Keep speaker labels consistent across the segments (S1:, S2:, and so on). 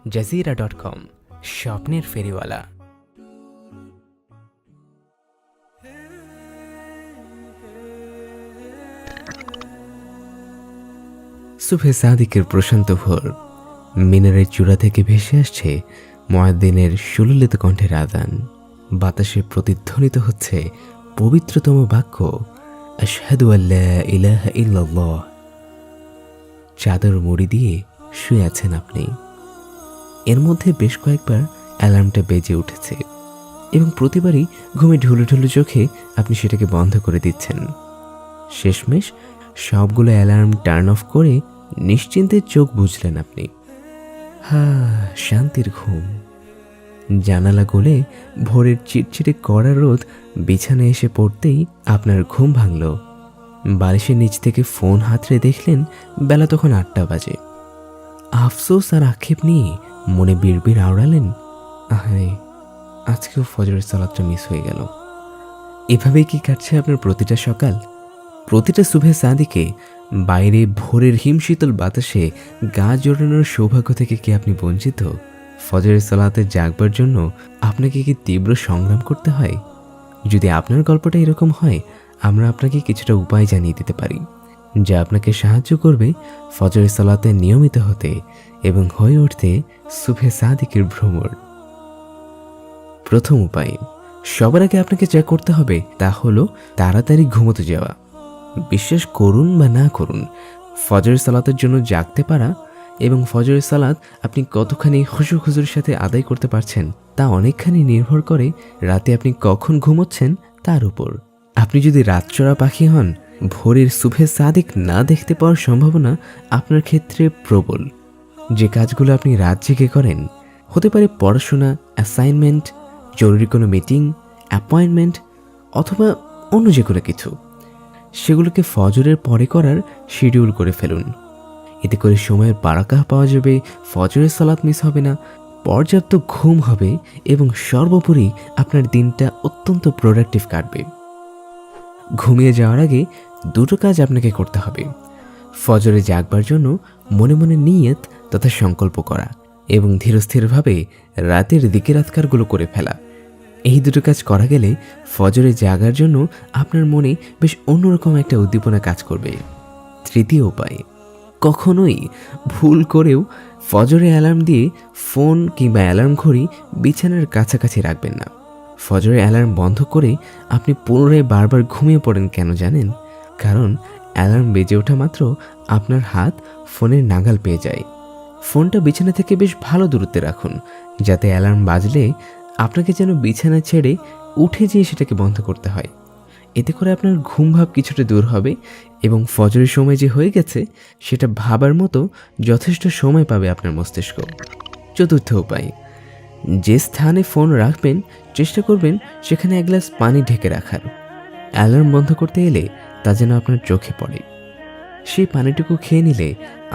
S1: জাজিরা.com, স্বপ্নের ফেরিওয়ালা। সুবহে সাদিকের প্রশান্ত ভোর, মিনারের চূড়া থেকে ভেসে আসছে মুয়াজ্জিনের সুললিত কণ্ঠের আযান। বাতাসে প্রতিধ্বনিত হচ্ছে পবিত্রতম বাক্য, আশহাদু আল্লা ইলাহা ইল্লাল্লাহ। চাদর মুড়ি দিয়ে শুয়ে আছেন আপনি। এর মধ্যে বেশ কয়েকবার অ্যালার্মটা বেজে উঠেছে এবং প্রতিবারই ঘুমে ঢুলু ঢুলু চোখে আপনি সেটাকে বন্ধ করে দিচ্ছেন। শেষমেশ সবগুলো অ্যালার্ম টার্ন অফ করে নিশ্চিন্তে চোখ বুঝলেন আপনি। শান্তির ঘুম। জানালা গলে ভোরের চিটচিটে কড়া রোদ বিছানায় এসে পড়তেই আপনার ঘুম ভাঙল। বালিশের নিচ থেকে ফোন হাতড়ে দেখলেন বেলা তখন 8টা বাজে। আফসোস আর আক্ষেপ নিয়ে মনে বিড়বিড় আওড়ালেন, আহারে, আজকেও ফজরের সালাতটা মিস হয়ে গেল। এভাবেই কি কাটছে আপনার প্রতিটা সকাল? প্রতিটা সুবহে সাদিকে বাইরে ভোরের হিমশীতল বাতাসে গা জড়ানোর সৌভাগ্য থেকে কি আপনি বঞ্চিত? ফজরের সালাতে জাগবার জন্য আপনাকে কি তীব্র সংগ্রাম করতে হয়? যদি আপনার গল্পটা এরকম হয়, আমরা আপনাকে কিছুটা উপায় জানিয়ে দিতে পারি যা আপনাকে সাহায্য করবে ফজরের সালাতে নিয়মিত হতে এবং হয়ে উঠতে সুবহে সাদিকের ভ্রমর। প্রথম উপায়, সবার আগে আপনাকে যা করতে হবে তা হলো তাড়াতাড়ি ঘুমোতে যাওয়া। বিশ্বাস করুন বা না করুন, ফজরের সালাতের জন্য জাগতে পারা এবং ফজরের সালাত আপনি কতখানি খুশু খুজুর সাথে আদায় করতে পারছেন তা অনেকখানি নির্ভর করে রাতে আপনি কখন ঘুমোচ্ছেন তার উপর। আপনি যদি রাতচরা পাখি হন, ভোরের সুবহে সাদিক না দেখতে পাওয়ার সম্ভাবনা আপনার ক্ষেত্রে প্রবল। যে কাজগুলো আপনি রাত জেগে করেন, হতে পারে পড়াশোনা, অ্যাসাইনমেন্ট, জরুরি কোনো মিটিং, অ্যাপয়েন্টমেন্ট অথবা অন্য যে কোনো কিছু, সেগুলোকে ফজরের পরে করার শিডিউল করে ফেলুন। এতে করে সময়ের বারাকাহ পাওয়া যাবে, ফজরের সালাত মিস হবে না, পর্যাপ্ত ঘুম হবে এবং সর্বোপরি আপনার দিনটা অত্যন্ত প্রোডাক্টিভ কাটবে। ঘুমিয়ে যাওয়ার আগে দুটো কাজ আপনাকে করতে হবে। ফজরে জাগবার জন্য মনে মনে নিয়ত তথা সংকল্প করা এবং ধীরস্থিরভাবে রাতের দিকের আজকারগুলো করে ফেলা। এই দুটো কাজ করা গেলে ফজরে জাগার জন্য আপনার মনে বেশ অন্যরকম একটা উদ্দীপনা কাজ করবে। তৃতীয় উপায়, কখনোই ভুল করেও ফজরে অ্যালার্ম দিয়ে ফোন কিংবা অ্যালার্ম ঘড়ি বিছানার কাছাকাছি রাখবেন না। ফজরের অ্যালার্ম বন্ধ করে আপনি পুনরায় বারবার ঘুমিয়ে পড়েন কেন জানেন? কারণ অ্যালার্ম বেজে ওঠা মাত্র আপনার হাত ফোনের নাগাল পেয়ে যায়। ফোনটা বিছানা থেকে বেশ ভালো দূরত্বে রাখুন, যাতে অ্যালার্ম বাজলে আপনাকে যেন বিছানা ছেড়ে উঠে যেয়ে সেটাকে বন্ধ করতে হয়। এতে করে আপনার ঘুম ভাব কিছুটা দূর হবে এবং ফজরের সময় যে হয়ে গেছে সেটা ভাবার মতো যথেষ্ট সময় পাবে আপনার মস্তিষ্ক। চতুর্থ উপায়, যে স্থানে ফোন রাখবেন চেষ্টা করবেন সেখানে এক গ্লাস পানি ঢেকে রাখার। অ্যালার্ম বন্ধ করতে এলে তা যেন আপনার চোখে পড়ে। সেই পানিটুকু খেয়ে নিলে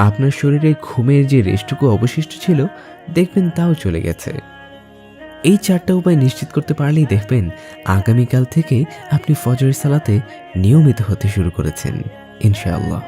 S1: আপনার শরীরে ঘুমের যে রেস্টটুকু অবশিষ্ট ছিল দেখবেন তাও চলে গেছে। এই 4টা উপায় নিশ্চিত করতে পারলেই দেখবেন আগামীকাল থেকে আপনি ফজরের সালাতে নিয়মিত হতে শুরু করেছেন, ইনশাআল্লাহ।